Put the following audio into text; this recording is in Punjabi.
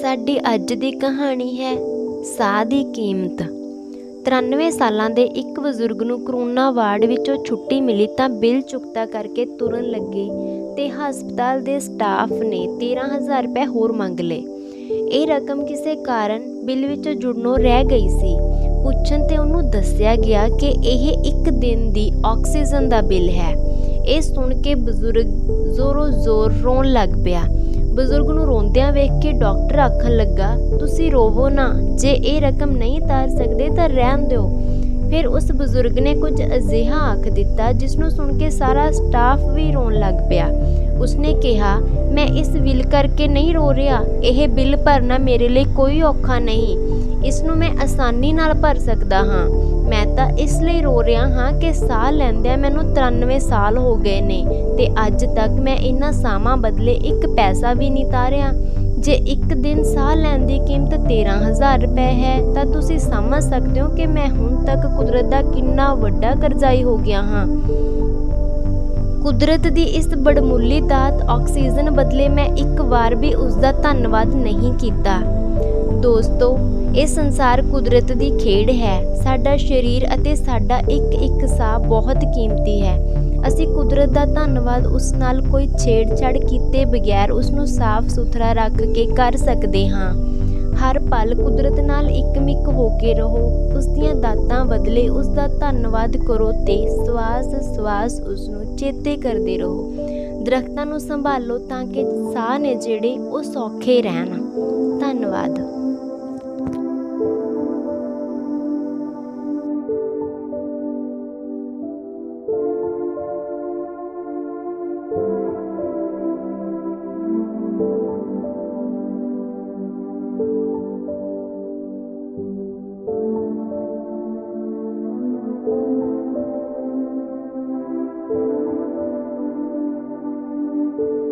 ਸਾਡੀ ਅੱਜ ਦੀ ਕਹਾਣੀ ਹੈ ਸਾਹ ਦੀ ਕੀਮਤ। 93 ਸਾਲਾਂ ਦੇ ਇੱਕ ਬਜ਼ੁਰਗ ਨੂੰ ਕਰੋਨਾ ਵਾਰਡ ਵਿੱਚੋਂ ਛੁੱਟੀ ਮਿਲੀ ਤਾਂ ਬਿੱਲ ਚੁਕਤਾ ਕਰਕੇ ਤੁਰਨ ਲੱਗੇ ਤੇ ਹਸਪਤਾਲ ਦੇ ਸਟਾਫ ਨੇ 13,000 ਰੁਪਏ ਹੋਰ ਮੰਗ ਲਏ। ਇਹ ਰਕਮ ਕਿਸੇ ਕਾਰਨ ਬਿੱਲ ਵਿੱਚੋਂ ਜੁੜਨੋਂ ਰਹਿ ਗਈ ਸੀ। ਪੁੱਛਣ ਤੇ ਉਹਨੂੰ ਦੱਸਿਆ ਗਿਆ ਕਿ ਇਹ ਇੱਕ ਦਿਨ ਦੀ ਆਕਸੀਜਨ ਦਾ ਬਿੱਲ ਹੈ। ਇਹ ਸੁਣ ਕੇ ਬਜ਼ੁਰਗ ਜ਼ੋਰੋ ਜ਼ੋਰ ਰੋਣ ਲੱਗ ਪਿਆ। ਬਜ਼ੁਰਗ ਨੂੰ ਰੋਂਦਿਆਂ ਵੇਖ ਕੇ ਡਾਕਟਰ ਆਖਣ ਲੱਗਾ, ਤੁਸੀਂ ਰੋਵੋ ਨਾ, ਜੇ ਇਹ ਰਕਮ ਨਹੀਂ ਤਾਰ ਸਕਦੇ ਤਾਂ ਰਹਿਣ ਦਿਓ। ਫਿਰ ਉਸ ਬਜ਼ੁਰਗ ਨੇ ਕੁਝ ਅਜਿਹਾ ਆਖ ਦਿੱਤਾ ਜਿਸ ਨੂੰ ਸੁਣ ਕੇ ਸਾਰਾ ਸਟਾਫ ਵੀ ਰੋਣ ਲੱਗ ਪਿਆ। ਉਸਨੇ ਕਿਹਾ, ਮੈਂ ਇਸ ਬਿੱਲ ਕਰਕੇ ਨਹੀਂ ਰੋ ਰਿਹਾ। ਇਹ ਬਿੱਲ ਭਰਨਾ ਮੇਰੇ ਲਈ ਕੋਈ ਔਖਾ ਨਹੀਂ। ਇਸ ਨੂੰ ਮੈਂ ਆਸਾਨੀ ਨਾਲ ਭਰ ਸਕਦਾ ਹਾਂ। ਮੈਂ ਤਾਂ ਇਸ ਲਈ ਰੋ ਰਿਹਾ ਹਾਂ ਕਿ ਸਾਹ ਲੈਂਦਿਆਂ ਮੈਨੂੰ 93 ਸਾਲ ਹੋ ਗਏ ਨੇ ਤੇ ਅੱਜ ਤੱਕ ਮੈਂ ਇਹਨਾਂ ਸਾਹਾਂ ਬਦਲੇ ਇੱਕ ਪੈਸਾ ਵੀ ਨਹੀਂ ਤਾਰਿਆ। ਜੇ ਇੱਕ ਦਿਨ ਸਾਹ ਲੈਣ ਦੀ ਕੀਮਤ 13,000 ਰੁਪਏ ਹੈ ਤਾਂ ਤੁਸੀਂ ਸਮਝ ਸਕਦੇ ਹੋ ਕਿ ਮੈਂ ਹੁਣ ਤੱਕ ਕੁਦਰਤ ਦਾ ਕਿੰਨਾ ਵੱਡਾ ਕਰਜ਼ਾਈ ਹੋ ਗਿਆ ਹਾਂ। ਕੁਦਰਤ ਦੀ ਇਸ ਬੜਮੁੱਲੀ ਦਾਤ ਆਕਸੀਜਨ ਬਦਲੇ ਮੈਂ ਇੱਕ ਵਾਰ ਵੀ ਉਸ ਦਾ ਧੰਨਵਾਦ ਨਹੀਂ ਕੀਤਾ। ਦੋਸਤੋ, ਇਹ ਸੰਸਾਰ ਕੁਦਰਤ ਦੀ ਖੇਡ ਹੈ। ਸਾਡਾ ਸਰੀਰ ਅਤੇ ਸਾਡਾ ਇੱਕ ਸਾਹ ਬਹੁਤ ਕੀਮਤੀ ਹੈ। ਅਸੀਂ ਕੁਦਰਤ ਦਾ ਧੰਨਵਾਦ ਉਸ ਨਾਲ ਕੋਈ ਛੇੜਛਾੜ ਕੀਤੇ ਬਗੈਰ ਉਸ ਨੂੰ ਸਾਫ਼ ਸੁਥਰਾ ਰੱਖ ਕੇ ਕਰ ਸਕਦੇ ਹਾਂ। ਹਰ ਪਲ ਕੁਦਰਤ ਨਾਲ ਇੱਕਮਿਕ ਹੋ ਕੇ ਰਹੋ। ਉਸ ਦੀਆਂ ਦਾਤਾਂ ਬਦਲੇ ਉਸ ਦਾ ਧੰਨਵਾਦ ਕਰੋ ਤੇ ਸਵਾਸ ਉਸ ਨੂੰ ਚੇਤੇ ਕਰਦੇ ਰਹੋ। ਦਰਖਤਾਂ ਨੂੰ ਸੰਭਾਲੋ ਤਾਂ ਕਿ ਸਾਹ ਨੇ ਜਿਹੜੇ ਉਹ ਸੌਖੇ ਰਹਿਣ। ਧੰਨਵਾਦ।